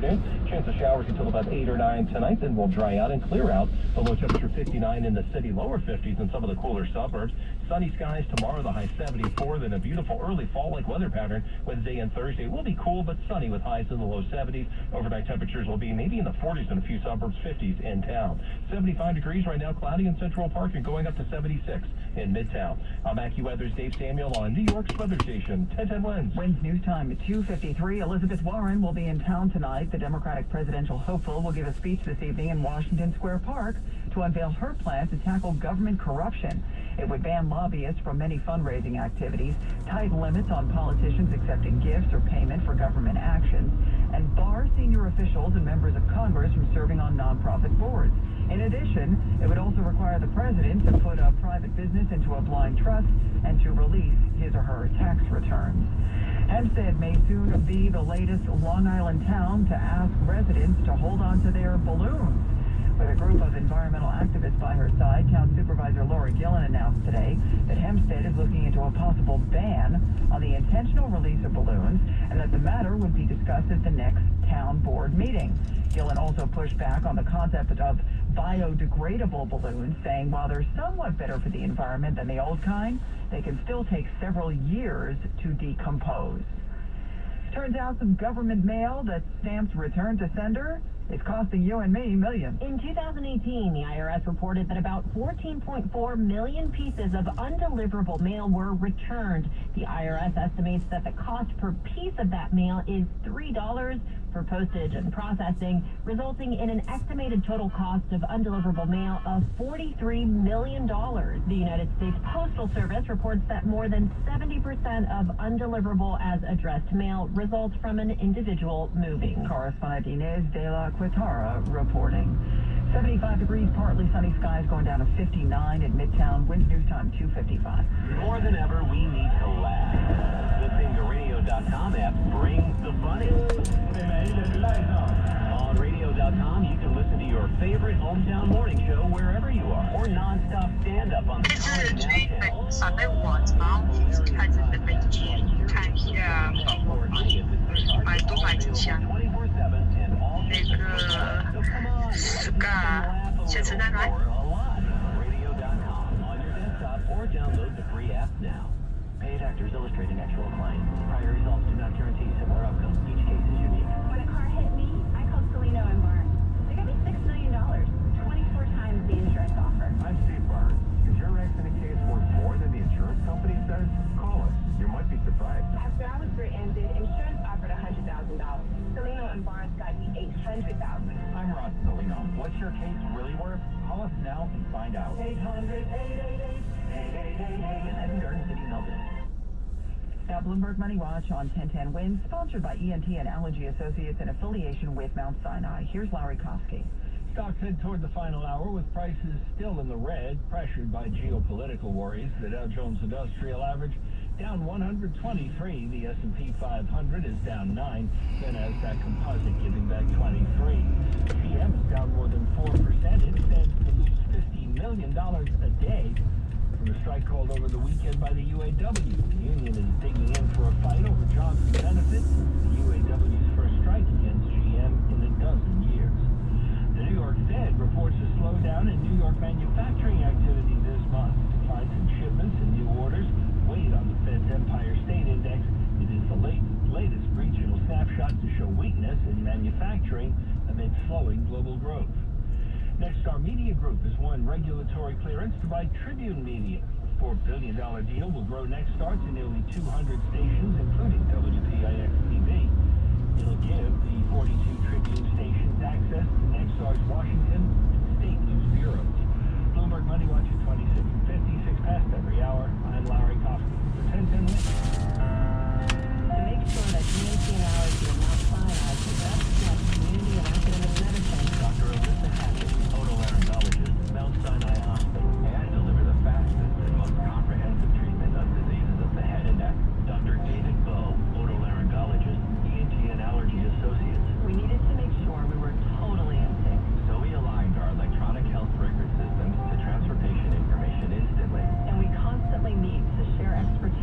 afternoon. Chance of showers until about 8 or 9 tonight, then we'll dry out and clear out. The low temperature 59 in the city, lower 50s in some of the cooler suburbs. Sunny skies tomorrow, the high 74, then a beautiful early fall-like weather pattern. Wednesday and Thursday will be cool but sunny with highs in the low 70s. Overnight temperatures will be maybe in the 40s in a few suburbs, 50s in town. 75 degrees right now, cloudy in Central Park and going up to 76 in Midtown. I'm AccuWeather's Dave Samuel on New York's weather station, 1010 Winds. Winds news time at 2:53. Elizabeth Warren will be in town tonight. The Democratic presidential hopeful will give a speech this evening in Washington Square Park to unveil her plan to tackle government corruption. It would ban lobbyists from many fundraising activities, tight limits on politicians accepting gifts or payment for government actions, and bar senior officials and members of Congress from serving on nonprofit boards. In addition, it would also require the president to put a private business into a blind trust and to release his or her tax returns. Hempstead may soon be the latest Long Island town to ask residents to hold on to their balloons. With a group of environmental activists by her side, Town Supervisor Lori Gillen announced today that Hempstead is looking into a possible ban on the intentional release of balloons and that the matter would be discussed at the next town board meeting. Gillen also pushed back on the concept of biodegradable balloons, saying while they're somewhat better for the environment than the old kind, they can still take several years to decompose. Turns out some government mail that stamps return to sender is costing you and me millions. In 2018, the IRS reported that about 14.4 million pieces of undeliverable mail were returned. The IRS estimates that the cost per piece of that mail is $3 for postage and processing, resulting in an estimated total cost of undeliverable mail of $43 million. The United States Postal Service reports that more than 70% of undeliverable as addressed mail results from an individual moving. Correspondent Inez de la Quintara reporting. 75 degrees, partly sunny skies, going down to 59 in Midtown. Winds news time 2:55. More than ever, we need to laugh. The Radio.com app brings the funny. On Radio.com, you can listen to your favorite hometown morning show wherever you are, or non-stop stand-up on the是追本被我从开始的北京看一下百度百之前那个Sky 写词在哪里 Radio.com on your desktop or download the free app now. Paid actors illustrate an actual client. Prior results do not guarantee similar outcomes. Each case is unique. When a car hit me, I called Celino and Barnes. They got me $6 million, 24 times the insurance offer. I'm Steve Barnes. Is your accident case worth more than the insurance company says? Call us. You might be surprised. After I was rear-ended, insurance offered $100,000. Celino and Barnes got me $800,000. I'm Ross Celino. What's your case really worth? Call us now and find out. 800-888-8888 and Garden City Melbourne. Now, Bloomberg Money Watch on 1010 Winds, sponsored by ENT and Allergy Associates in affiliation with Mount Sinai. Here's Larry Kofsky. Stocks head toward the final hour with prices still in the red, pressured by geopolitical worries. The Dow Jones Industrial Average down 123. The S&P 500 is down 9. The Nasdaq Composite giving back 23. GM is down more than 4%. It stands to lose $50 million a day from a strike called over the weekend by the UAW. The union is digging in for a fight over jobs and benefits. The UAW's first strike against GM in a dozen years. The New York Fed reports a slowdown in New York manufacturing activity this month. Declines in shipments and new orders weighed on the Fed's Empire State Index. It is the latest regional snapshot to show weakness in manufacturing amid slowing global growth. Nexstar Media Group has won regulatory clearance to buy Tribune Media. A $4 billion deal will grow Nexstar to nearly 200 stations, including WPIX-TV. It'll give the 42 Tribune stations access to Nexstar's Washington and state news bureaus. Bloomberg Money Watch at 26:56 past every hour. I'm Larry Kofsky for 1010 Winds. To make sure that ENT and Allergy and Mount Sinai possess that community of academic medicine, Dr. Elizabeth Hatchett, otolaryngologist, Mount Sinai Hospital, and deliver the fastest and most comprehensive treatment of diseases of the head and neck. Dr. David Bowe, otolaryngologist, ENT and Allergy Associates. we needed to make sure we were totally in sync. So we aligned our electronic health record systems to transfer patient information instantly. And we constantly meet to share expertise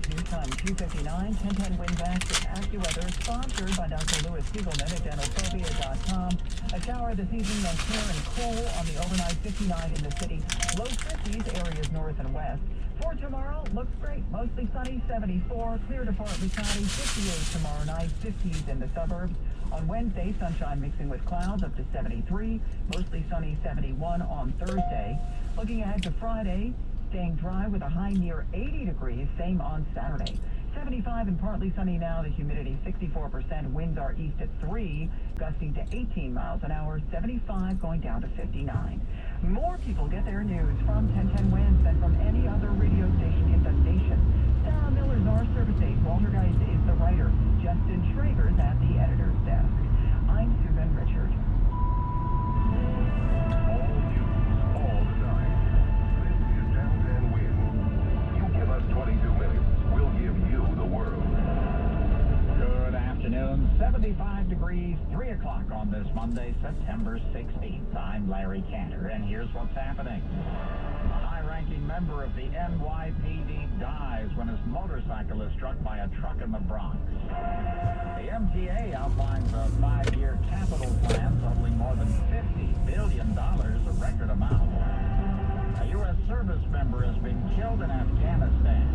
Winds news time 2:59. 1010 Winds AccuWeather is sponsored by Dr. Louis Siegelman at dentalphobia.com. A shower this evening, then clear and cool on the overnight. 59 in the city. Low 50s, areas north and west. For tomorrow, looks great. Mostly sunny, 74. Clear to partly cloudy, 58 tomorrow night. 50s in the suburbs. On Wednesday, sunshine mixing with clouds up to 73. Mostly sunny, 71 on Thursday. Looking ahead to Friday, staying dry with a high near 80 degrees. Same on Saturday. 75 and partly sunny now. The humidity 64%. Winds are east at 3, gusting to 18 miles an hour. 75 going down to 59. More people get their news from 1010 Winds than from any other radio station in the nation. Sarah Miller's our service aide. Walter Geist is the writer. Justin Schrager's at the editor's desk. I'm Susan Richard. All news, all the time. This is 1010 Winds. You give us 22 minutes, we'll give you the world. Good afternoon. 75 degrees, 3 o'clock on this Monday, September 16th. I'm Larry Cantor, and here's what's happening. A high-ranking member of the NYPD dies when his motorcycle is struck by a truck in the Bronx. The MTA outlines a 5-year capital plan totaling more than $50 billion, a record amount. A U.S. service member has been killed in Afghanistan.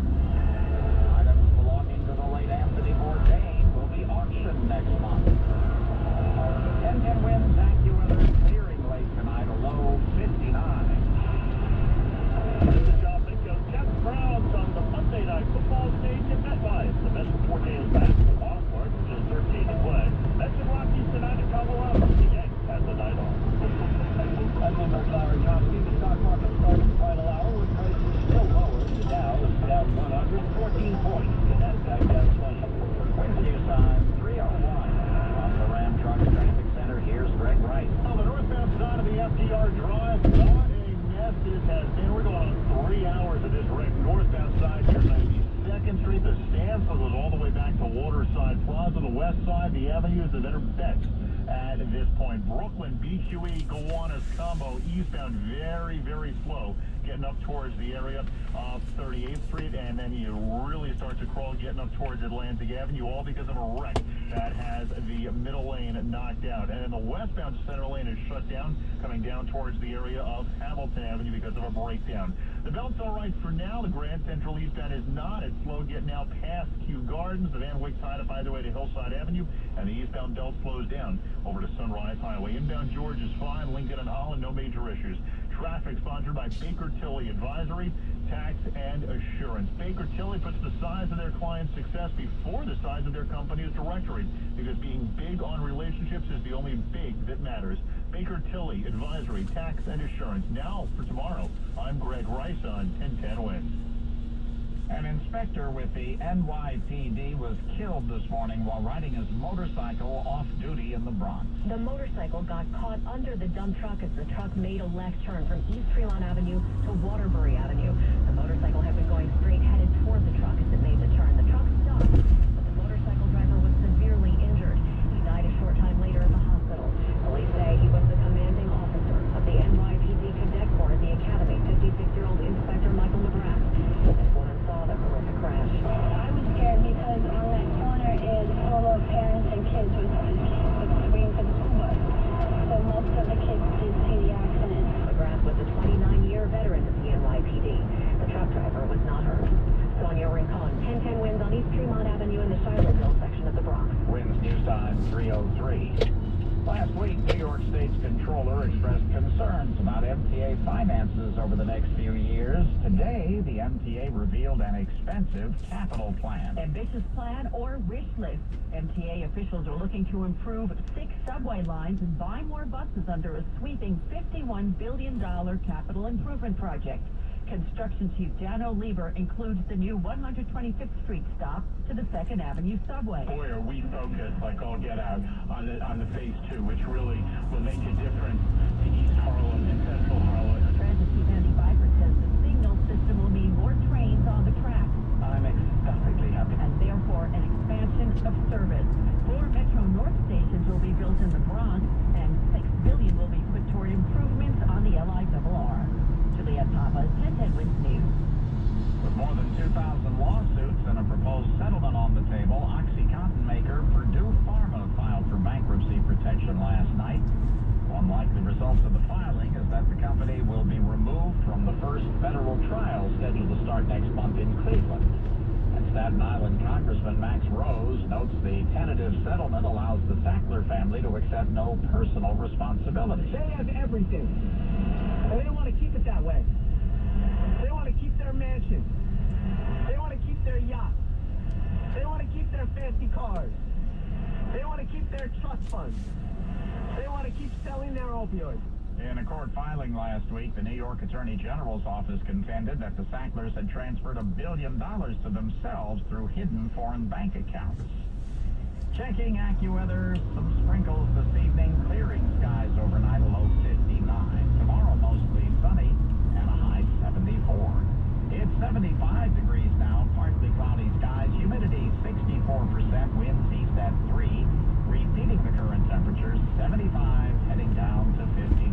Items belonging to the late Anthony Bourdain will be auctioned next month. 1010 Winds AccuWeather clearing late tonight, a low 59. The Jalapeno Jets Browns on the Monday night football stage at MetLife. The best of 4 days back for Baltimore, just 13 to play. Mets and Rockies tonight in Colorado. The Yanks have the night off. I'm Lumber's Larry Johnson. The stock market started the final hour with prices still lower. The Dow is down 114 points. The Nasdaq down 20. Wednesday time, 3:01. From the Ram Truck Traffic Center, here's Greg Rice. On the northbound side of the FDR Drive, what a mess this has been. We're going on 3 hours of this wreck. Northbound side here, 92nd Street. The Stanford goes all the way back to Waterside Plaza. The west side, the avenues that are best at this point. Brooklyn, BQE, Gowanus combo, eastbound, very, very slow. Getting up towards the area of 38th Street, and then you really start to crawl getting up towards Atlantic Avenue, all because of a wreck that has the middle lane knocked out. And then the westbound center lane is shut down, coming down towards the area of Hamilton Avenue because of a breakdown. The Belt's all right for now. The Grand Central eastbound is not. It's slow getting out past Kew Gardens. The Van Wyck tied up either way to Hillside Avenue, and the eastbound Belt slows down over to Sunrise Highway. Inbound George is fine. Lincoln and Holland, no major issues. Traffic sponsored by Baker Tilly Advisory, Tax and Assurance. Baker Tilly puts the size of their client's success before the size of their company's directory, because being big on relationships is the only big that matters. Baker Tilly Advisory, Tax and Assurance. Now for tomorrow, I'm Greg Rice on 1010 Winds. An inspector with the NYPD was killed this morning while riding his motorcycle off-duty in the Bronx. The motorcycle got caught under the dump truck as the truck made a left turn from East Fremont Avenue to Waterbury Avenue. The motorcycle had been going straight headed toward the truck as it made the turn. The truck stopped, but the motorcycle driver was severely injured. He died a short time later at the hospital. Police say he was the commanding officer of the NYPD Cadet Corps at the Academy, 56-year-old Inspector Michael McGrath. This woman saw the horrific crash. I was scared because on that corner is full of parents and kids with waiting for the school bus. So most of the kids did see the accident. McGrath was a 29-year veteran of the NYPD. The truck driver was not hurt. Sonia Rincon, 1010 Winds on East Fremont Avenue in the Shilohville section of the Bronx. Winds news time 3:03. Last week, New York State's controller expressed concerns about MTA finances over the next few years. Today, the MTA revealed an expensive capital plan. Ambitious plan or wish list. MTA officials are looking to improve 6 subway lines and buy more buses under a sweeping $51 billion capital improvement project. Construction chief Dan O'Lever includes the new 125th Street stop to the 2nd Avenue subway. Boy, are we focused, like all get out, on the phase 2, which really will make a difference to East Harlem and Central Harlem. Transit chief Andy Byford says the signal system will mean more trains on the track. I'm ecstatically happy. And therefore an expansion of service. 4 Metro North stations will be built in the Bronx, and $6 billion will be put toward improvements on the LIRR. Juliette Papa, 1010 Winds News. With more than 2,000 lawsuits and a trial scheduled to start next month in Cleveland. And Staten Island Congressman Max Rose notes the tentative settlement allows the Sackler family to accept no personal responsibility. They have everything, and they want to keep it that way. They want to keep their mansion. They want to keep their yacht. They want to keep their fancy cars. They want to keep their trust funds. They want to keep selling their opioids. In a court filing last week, the New York Attorney General's office contended that the Sacklers had transferred $1 billion to themselves through hidden foreign bank accounts. Checking AccuWeather, some sprinkles this evening, clearing skies overnight, a low 59. Tomorrow, mostly sunny and a high 74. It's 75 degrees now, partly cloudy skies, humidity 64%, winds east at 3. Repeating the current temperatures, 75, heading down to 59.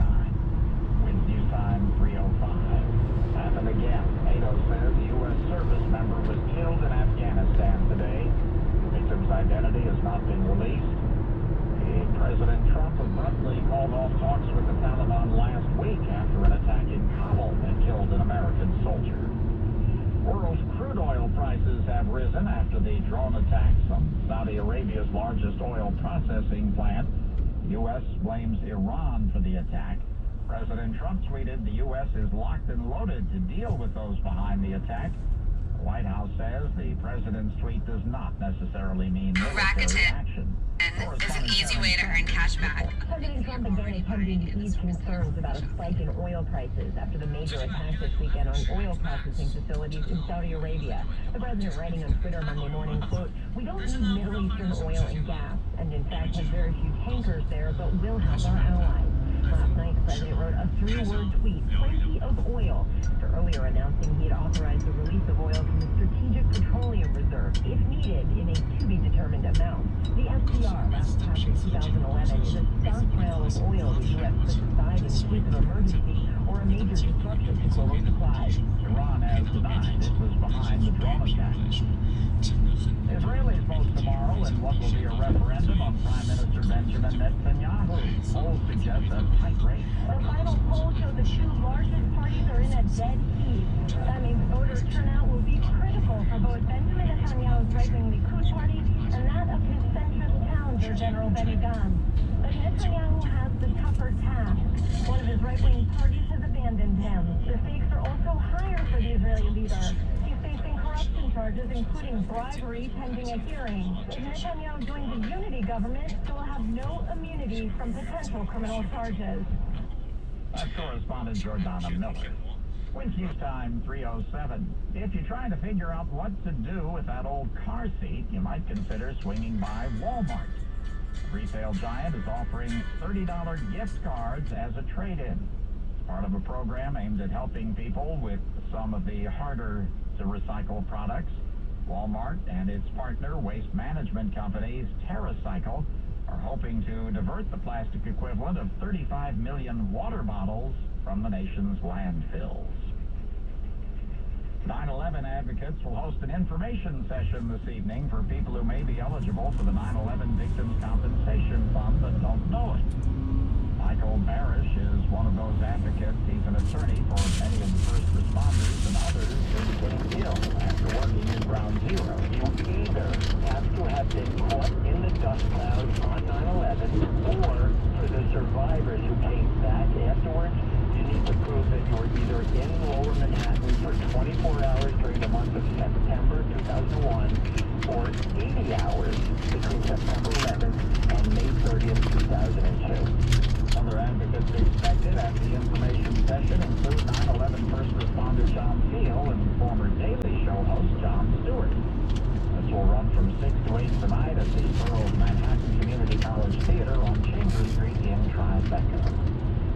Winds news time 3:05. Happened again. NATO says a U.S. service member was killed in Afghanistan today. The victim's identity has not been released. President Trump abruptly called off talks with the Taliban last week after an attack in Kabul that killed an American soldier. World crude oil prices have risen after the drone attacks on Saudi Arabia's largest oil processing plant. The U.S. blames Iran for the attack. President Trump tweeted the U.S. is locked and loaded to deal with those behind the attack. The White House says the president's tweet does not necessarily mean military action. Is an easy way to earn cash back. President Trump began attempting to ease concerns about a spike in oil prices after the major attack this weekend on oil processing facilities in Saudi Arabia. The president writing on Twitter Monday morning, quote, "We don't need Middle Eastern oil and gas, and in fact have very few tankers there, but will help our allies." Last night, the president wrote a 3-word tweet, "Plenty of oil," after earlier announcing he had authorized the release of oil from the Strategic Petroleum Reserve, if needed, in a to-be-determined amount. The SPR, last passed in 2011, is a stockpile of oil the U.S. puts aside in case of emergency or a major disruption to global supplies. Iran has denied it was behind the drone attack. Israelis vote tomorrow in what will be a referendum on Prime Minister Benjamin Netanyahu. Polls suggest a tight race. The final poll shows the two largest parties are in a dead heat. That means voter turnout will be critical for both Benjamin Netanyahu's right-wing Likud party and that of his centrist challenger, General Benny Gantz. But Netanyahu has the tougher task. One of his right-wing parties has abandoned him. The stakes are also higher for the Israeli leader. He's facing corruption charges, including bribery, pending a hearing. If Netanyahu joins a unity government, he will have no immunity from potential criminal charges. That's correspondent Jordana Miller. Winds news time 3:07. If you're trying to figure out what to do with that old car seat, you might consider swinging by Walmart. The retail giant is offering $30 gift cards as a trade-in. It's part of a program aimed at helping people with some of the harder to recycle products. Walmart and its partner waste management companies, TerraCycle, are hoping to divert the plastic equivalent of 35 million water bottles from the nation's landfills. 9/11 advocates will host an information session this evening for people who may be eligible for the 9/11 Victims Compensation Fund but don't know it. Michael Barish is one of those advocates. He's an attorney for many of the first responders and others who became ill after working in Ground Zero. You either have to have been caught in the dust clouds on 9/11, or for the survivors who came back afterwards, you need to prove that you were either in Lower Manhattan for 24 hours during the month of September 2001, or 80 hours between September 11th and May 30th, 2002. Other advocates expected at the information session include 9/11 first responder John Thiel and former Daily Show host Jon Stewart. This will run from 6 to 8 tonight at the Borough of Manhattan Community College Theater on Chambers Street in Tribeca.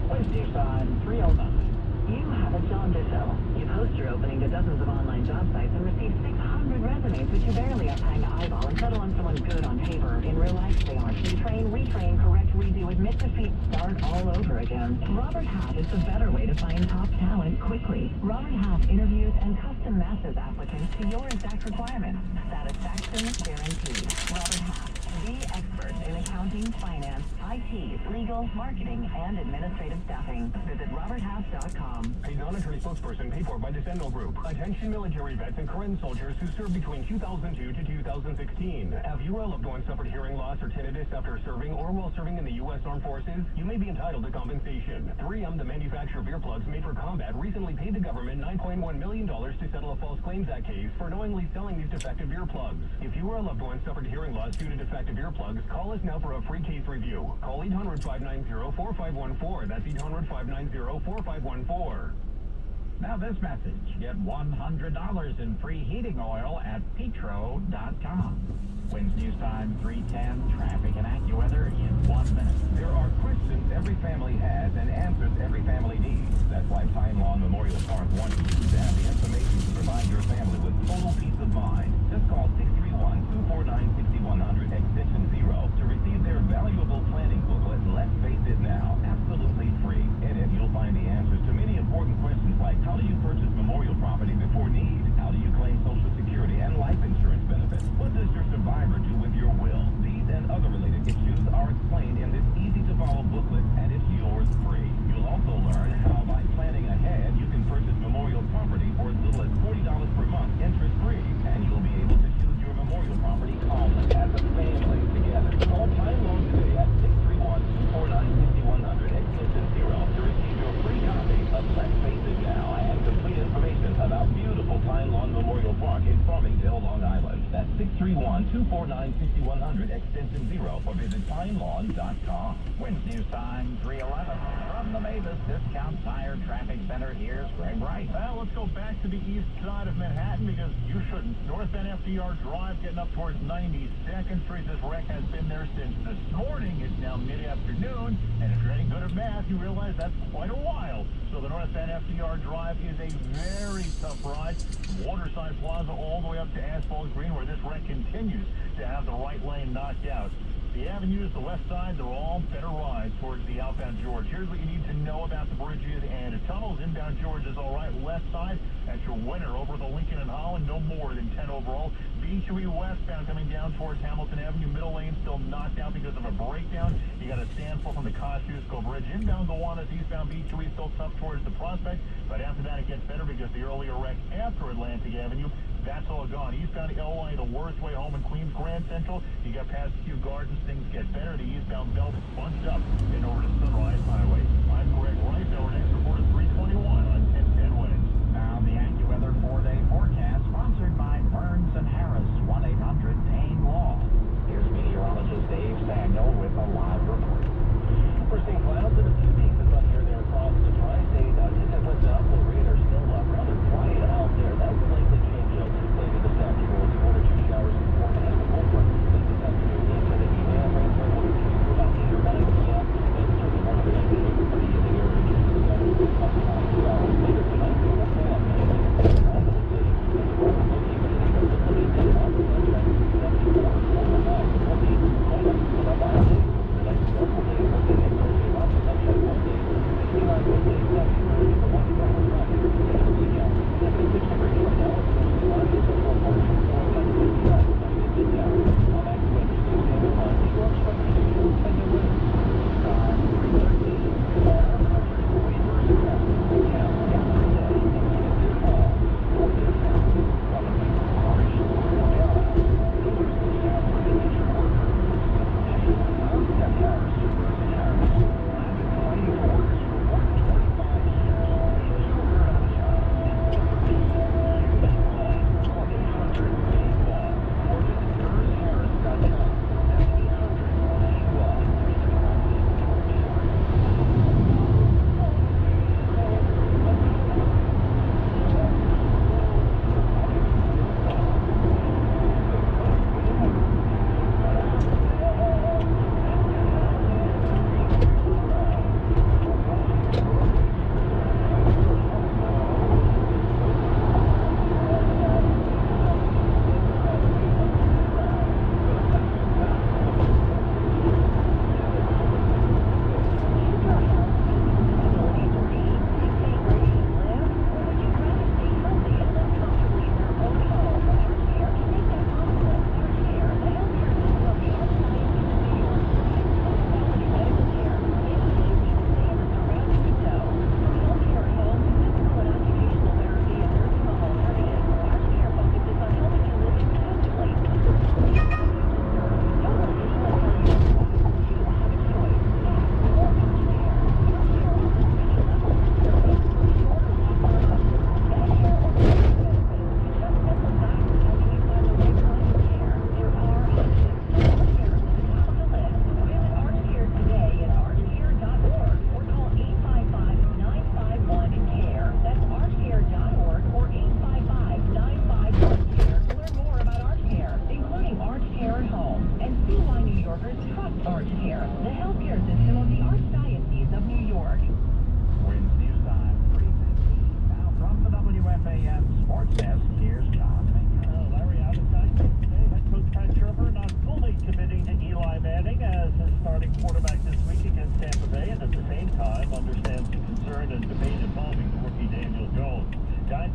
Wednesday time 3:09. You have a job to fill. You post your opening to dozens of online job sites and receive 600 resumes, but you barely have time to eyeball and settle on someone good on paper. In real life, Next, they are train, retrain, correct, redo, admit defeat, start all over again. Robert Half is the better way to find top talent quickly. Robert Half interviews and custom matches applicants to your exact requirements. Satisfaction guaranteed. Robert Half, the expert in accounting, finance, IT, legal, marketing, and administrative staffing. Visit roberthalf.com. A non-attorney spokesperson paid for by the Sentinel Group. Attention military vets and current soldiers who served between 2002 to 2016. Have you or a loved one suffered hearing loss or tinnitus after serving or while serving in the U.S. Armed Forces? You may be entitled to compensation. 3M, the manufacturer of earplugs made for combat, recently paid the government $9.1 million to settle a False Claims Act case for knowingly selling these defective earplugs. If you or a loved one suffered hearing loss due to defective earplugs, call us now for a free case review. Call 800-590-4514. That's 800-590-4514. Now this message. Get $100 in free heating oil at petro.com. Winds News Time 310, traffic and AccuWeather in 1 minute. There are questions every family has and answers every family needs. That's why Pine Lawn Memorial Park wants you to have the information to provide your family with total peace of mind. Just call 631-249-6100 extension 0 to receive their valuable planning booklet. Let's face it now, absolutely free. In it, you'll find the answers to many important questions like how do you purchase memorial property before need? How do you claim Social Security and life insurance benefits? What does your survivor do with your will? These and other related issues are explained in this easy-to-follow booklet, and it's yours free. You'll also learn how by planning ahead, you can purchase memorial property for as little as $40 per month, interest-free, and you'll be able to choose your memorial property calmly as a family together. Call Pine Lawn today at 631-249-6100 extension 0 to receive your free copy of Let's Face It Now and complete information about beautiful Pine Lawn Memorial Park in Farmingdale, Long Island. That's 631-249-6100 extension 0 or visit pinelawn.com. Winds News Time 311. From the Mavis Discount Tire Traffic Center, here's Greg Wright. Well, let's go back to the east side of Manhattan because you shouldn't. Northbound FDR Drive getting up towards 92nd Street. This wreck has been there since this morning. It's now mid-afternoon, and if you're any good at math, you realize that's quite a while. So the northbound FDR Drive is a very tough ride. Waterside Plaza all the way up to Asphalt Green, where this wreck continues to have the right lane knocked out. The avenues, the west side, they're all better rides towards the outbound George. Here's what you need to know about the bridges and the tunnels. Inbound George is all right. Left side, that's your winner over the Lincoln and Holland. No more than 10 overall. B2E westbound coming down towards Hamilton Avenue. Middle lane still knocked out because of a breakdown. You got a standstill from the Kosciuszko Bridge. Inbound Gowanus, eastbound B2E still tough towards the Prospect. But after that, it gets better because the earlier wreck after Atlantic Avenue, that's all gone. Eastbound LA, the worst way home in Queens, Grand Central. You got past Kew Gardens, things get better. The eastbound belt is bunched up and over to Sunrise Highway. I'm Greg Wright. Our next report is 321 on 1010 Winds. Now the AccuWeather 4-day forecast, sponsored by Burns and Harris, 1-800-PAIN-LAW. Here's meteorologist Dave Sagnall with a live report. We're seeing clouds and a few pieces up here there across the tri-state. Today what's up, the radar still rather quiet out there. That will likely change later this afternoon. 1 or 2 showers forecast over late this afternoon into the evening. Rain for 1 or 2 for about 8 or 9 p.m. And certainly more of a pretty in the area just to the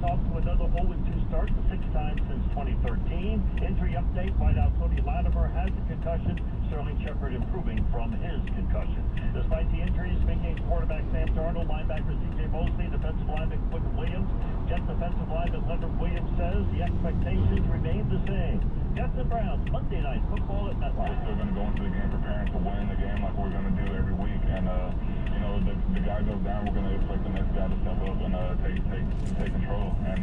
off to another 0-2 start, the sixth time since 2013. Injury update, wideout Cody Latimer has a concussion. Sterling Shepard improving from his concussion. Despite the injuries, speaking quarterback Sam Darnold, linebacker C.J. Mosley, defensive lineman Quentin Williams, Jets defensive lineman Leonard Williams says the expectations remain the same. Jets and Browns, Monday Night Football at MetLife. We're still going to go into the game preparing to win the game like we're going to do every week. And, you know, the guy goes down, we're going to expect the next guy to step up and take control. And,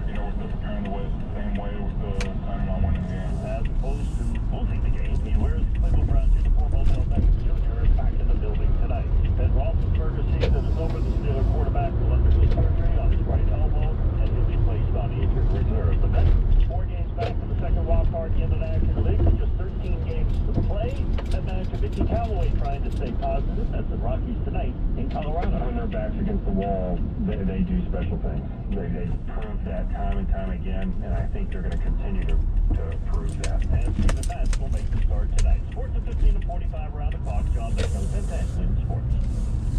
you know, we're still preparing the same way. We're still planning on winning the game. As opposed to losing the game, he wears the Cleveland Browns uniform. Odell Beckham Jr. back in the building tonight. Ben Roethlisberger season is over. The Steelers quarterback will undergo surgery on his right elbow, and he'll be placed on the injured reserve. The Mets, 4 games back to the second wild card in the National League with just 13 games to play. Met manager Mickey Callaway trying to stay positive. That's the Rockies tonight in Colorado. When their backs against the wall, they do special things. They prove that time and time again, and I think they're going to continue to prove that. And Steven Matz will make the start tonight. Sports at 15 to 45 around the clock. John Beckman, 10-10 in sports.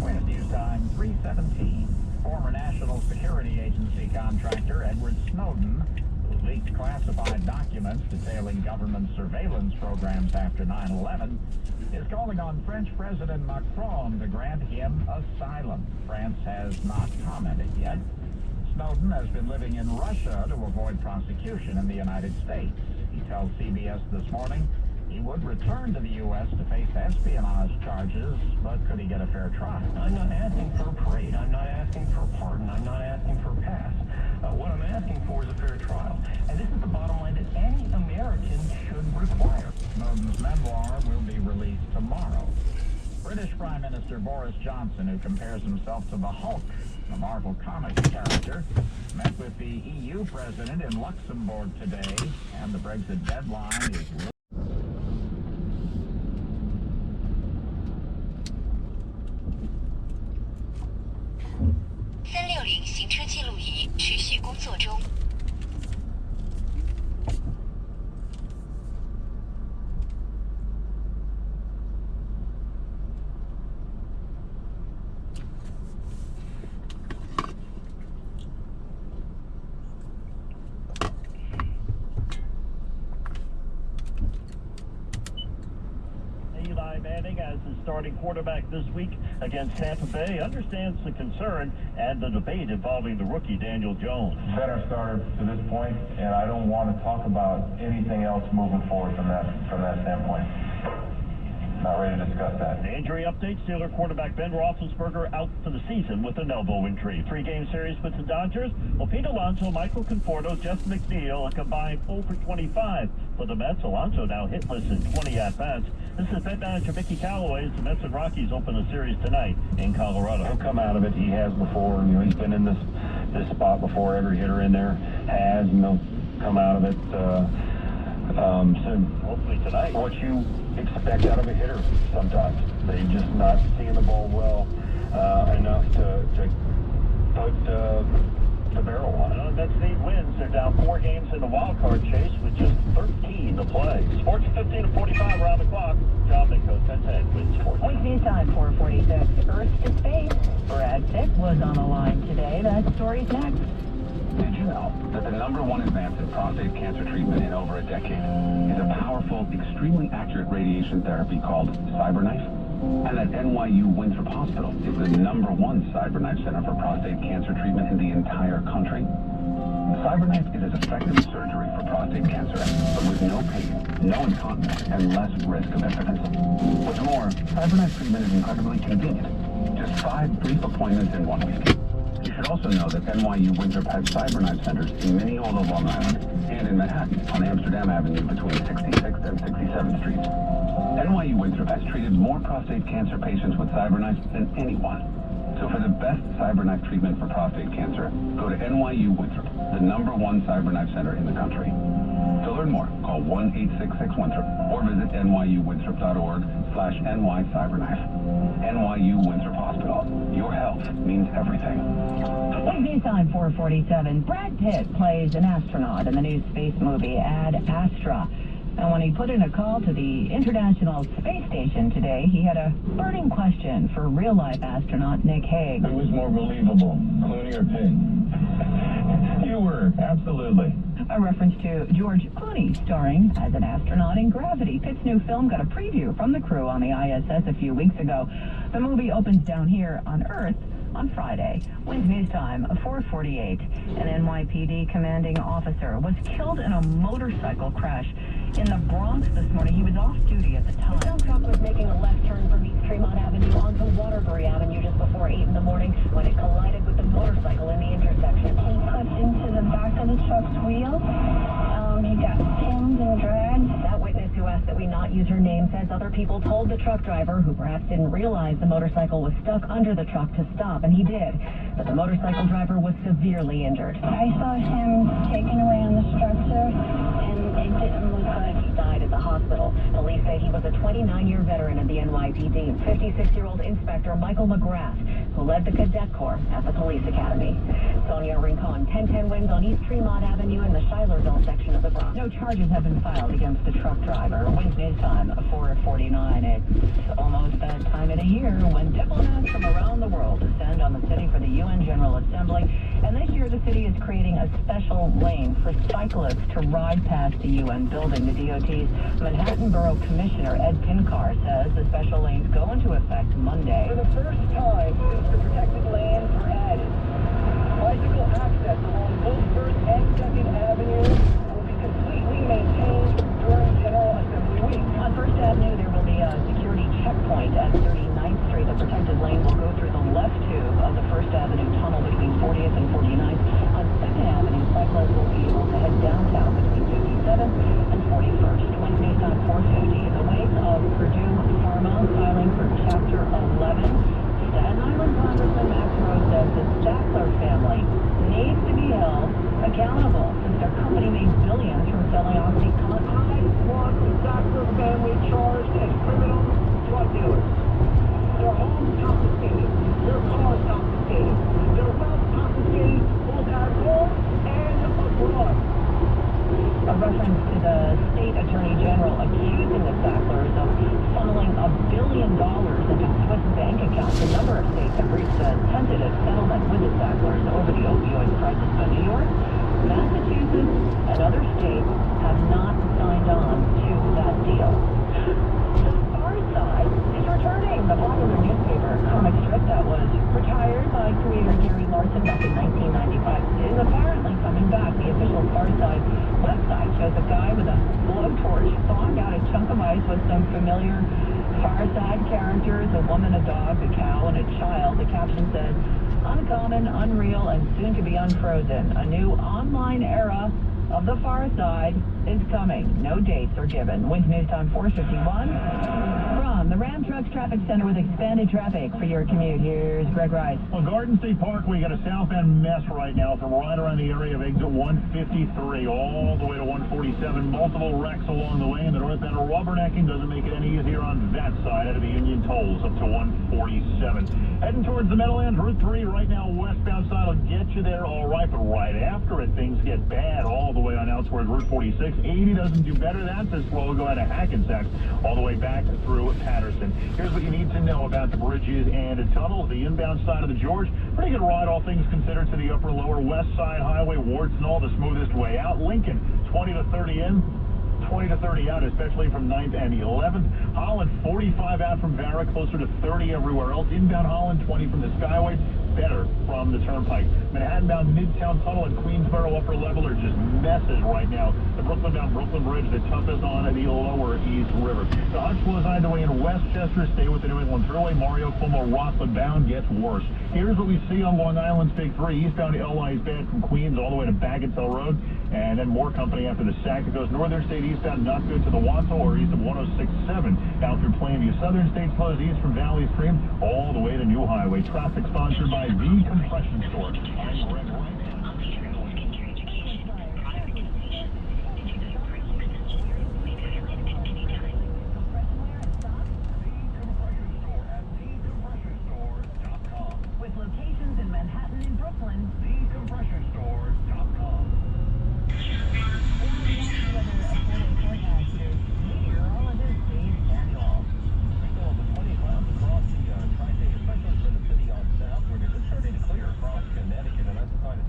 West News Time, 3:17. Former National Security Agency contractor Edward Snowden, who leaked classified documents detailing government surveillance programs after 9/11, is calling on French President Macron to grant him asylum. France has not commented yet. Snowden has been living in Russia to avoid prosecution in the United States. He tells CBS this morning he would return to the U.S. to face espionage charges, but could he get a fair trial? I'm not asking for a parade. I'm not asking for a pardon. I'm not asking for a pass. What I'm asking for is a fair trial. And this is the bottom line that any American should require. Snowden's memoir will be released tomorrow. British Prime Minister Boris Johnson, who compares himself to the Hulk, the Marvel Comics character, met with the EU president in Luxembourg today, and the Brexit deadline is 360行车记录仪持续工作中。Eli Manning as the starting quarterback this week against Tampa Bay understands the concern and the debate involving the rookie Daniel Jones. Been our starter to this point, and I don't want to talk about anything else moving forward from that standpoint. Not ready to discuss that. The injury update, Steeler quarterback Ben Roethlisberger out for the season with an elbow injury. 3-game series with the Dodgers. Well, Pete Alonso, Michael Conforto, Jeff McNeil, a combined 0 for 25 for the Mets. Alonso now hitless in 20 at-bats. This is Met manager Mickey Callaway as the Mets and Rockies open the series tonight in Colorado. He'll come out of it. He has before. You know, he's been in this spot before. Every hitter in there has, and they'll come out of it soon. Hopefully tonight. What you expect out of a hitter sometimes. They just not seeing the ball well enough to put the barrel on it. Mets need wins. They're down 4 games in the wild card chase with just 13 to play. Sports 15 to 45 around the clock. John Minko, 10-10 wins sports. Point news time, 4:46. Earth to space. Brad Pitt was on the line today. That story's next. Did you know that the #1 advance in prostate cancer treatment in over a decade is a powerful, extremely accurate radiation therapy called CyberKnife? And that NYU Winthrop Hospital is the #1 CyberKnife center for prostate cancer treatment in the entire country? CyberKnife is as effective surgery for prostate cancer, but with no pain, no incontinence, and less risk of infections. What's more, CyberKnife treatment is incredibly convenient. Just 5 brief appointments in 1 week. You should also know that NYU Winthrop has CyberKnife centers in Mineola, Long Island, and in Manhattan on Amsterdam Avenue between 66th and 67th Streets. NYU Winthrop has treated more prostate cancer patients with CyberKnife than anyone. So for the best CyberKnife treatment for prostate cancer, go to NYU Winthrop, the #1 CyberKnife center in the country. To learn more, call 1-866-WINTHROP or visit nywinthrop.org/NYCyberKnife. NYU Winthrop Hospital. Your health means everything. Point news time, 4:47. Brad Pitt plays an astronaut in the new space movie Ad Astra. And when he put in a call to the International Space Station today, he had a burning question for real-life astronaut Nick Hague. Who was more believable, Clooney or Pitt? You Sure, absolutely. A reference to George Clooney starring as an astronaut in Gravity. Pitt's new film got a preview from the crew on the ISS a few weeks ago. The movie opens down here on Earth on Friday. Wins news time, 4:48. An NYPD commanding officer was killed in a motorcycle crash in the Bronx this morning. He was off duty at the time. The tow truck was making a left turn from East Tremont Avenue onto Waterbury Avenue just before 8 in the morning when it collided with the motorcycle in the intersection. He clipped into the back of the truck's wheel. He got pinned and dragged. That witness who asked that we not use her name says other people told the truck driver, who perhaps didn't realize the motorcycle was stuck under the truck, to stop, and he did. But the motorcycle driver was severely injured. I saw him taken away on the stretcher, and it didn't look good. He died at the hospital. Police say he was a 29-year veteran of the NYPD, 56-year-old Inspector Michael McGrath, who led the Cadet Corps at the police academy. Sonia Rincon, 1010 wins on East Tremont Avenue in the Schuylerville section of the Bronx. No charges have been filed against the truck driver. Wins news time, 4:49. It's almost that time of the year when diplomats from around the world descend on the city for the UN General Assembly. And this year the city is creating a special lane for cyclists to ride past the UN building. The DOT's Manhattan Borough Commissioner Ed Pinkar says the special lanes go into effect Monday. For the first time since the protected lanes were added, bicycle access along both 1st and 2nd Avenue will be completely maintained during General Assembly Week. On 1st Avenue, there will be a security checkpoint at 39th Street. The protected lane will go through the left tube of the 1st Avenue tunnel between 40th and 49th. On 2nd Avenue, cyclists will be able to head downtown between 57th and 41st. Wednesday on 4:50 in the wake of Purdue Pharma filing for Chapter 11. Staten Island Congressman Max Rose says the Sackler family needs to be held accountable since their company made billions from selling OxyContin. I want the Sackler family charged as criminal drug dealers. Their homes confiscated, their cars confiscated, their wealth confiscated both at home and abroad. A reference to the state attorney general accusing the Sacklers of funneling $1 billion into Swiss bank accounts. A number of states have reached a tentative settlement with the Sacklers over the opioid crisis, but New York, Massachusetts, and other states have not signed on to that deal. The Far Side is returning. The popular newspaper comic strip that was retired by creator Gary Larson back in 1995 is apparently coming back. The official Far Side website shows a guy with a blowtorch thawing out a chunk of ice with some familiar Far Side characters, a woman, a dog, a cow, and a child. The caption says, "Uncommon, unreal, and soon to be unfrozen. A new online era of the Far Side is coming." No dates are given. Wins news time 4:51. From the Ram Trucks Traffic Center with expanded traffic for your commute, here's Greg Rice. Well, Garden State Park, we got a southbound mess right now from right around the area of exit 153 all the way to 147. Multiple wrecks along the way, and the northbound rubbernecking doesn't make it any easier on that side out of the Union Tolls up to 147. Heading towards the Meadowlands, Route 3 right now, westbound side will get you there all right, but right after it, things get bad all the way on out towards Route 46. 80 doesn't do better. That's as slow as go out of Hackensack all the way back through Patterson. Here's what you need to know about the bridges and tunnels. The inbound side of the George, pretty good ride, all things considered, to the upper lower west side highway. Wards and all, the smoothest way out. Lincoln, 20 to 30 in. 20 to 30 out, especially from 9th and 11th. Holland, 45 out from Vara, closer to 30 everywhere else. Inbound Holland, 20 from the Skyway, better from the Turnpike. Manhattan-bound Midtown Tunnel and Queensboro upper level are just messes right now. The Brooklyn-bound Brooklyn Bridge, the toughest on the lower East River. The Hutch flows either way in Westchester. Stay with the New England Thruway. Mario Cuomo Rockland bound gets worse. Here's what we see on Long Island's Big Three. Eastbound LI is bad from Queens all the way to Bagatelle Road. And then more company after the Sac. It goes Northern State eastbound, not good to the Watto or east of 106.7 out through Plainview. Southern State flows east from Valley Stream all the way to New Highway. Traffic sponsored by The Compression Store. I'm Greg Rice. With locations in Manhattan and Brooklyn, thecompressionstore.com. Tri-State, especially for the city on south, where they're just starting to clear across Connecticut, and that's the kind of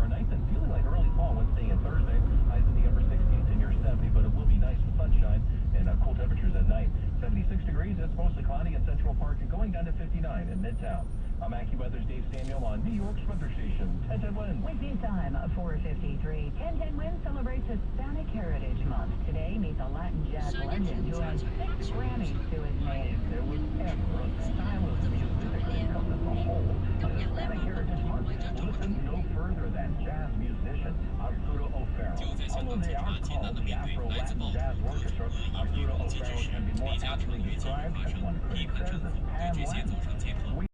tomorrow night, then feeling like early fall Wednesday and Thursday. Highs in the upper 60s and near 70, but it will be nice with sunshine and cool temperatures at night. 76 degrees, it's mostly cloudy in Central Park and going down to 59 in Midtown. I'm AccuWeather's Dave Samuel on New York's weather station, 1010 Winds. Weekday time, 4:53. 1010 Winds celebrates Hispanic Heritage Month. Today, meet the Latin jazz legend who has 6 Grammys to his name. There was ever a style of music that could encompass the whole of Hispanic Heritage Month. Listen no further than jazz musician Arturo O'Farrill. Although they are called the Afro-Latin Jazz Orchestra, Arturo O'Farrill can be more aptly described as one critic says as Pan Latin.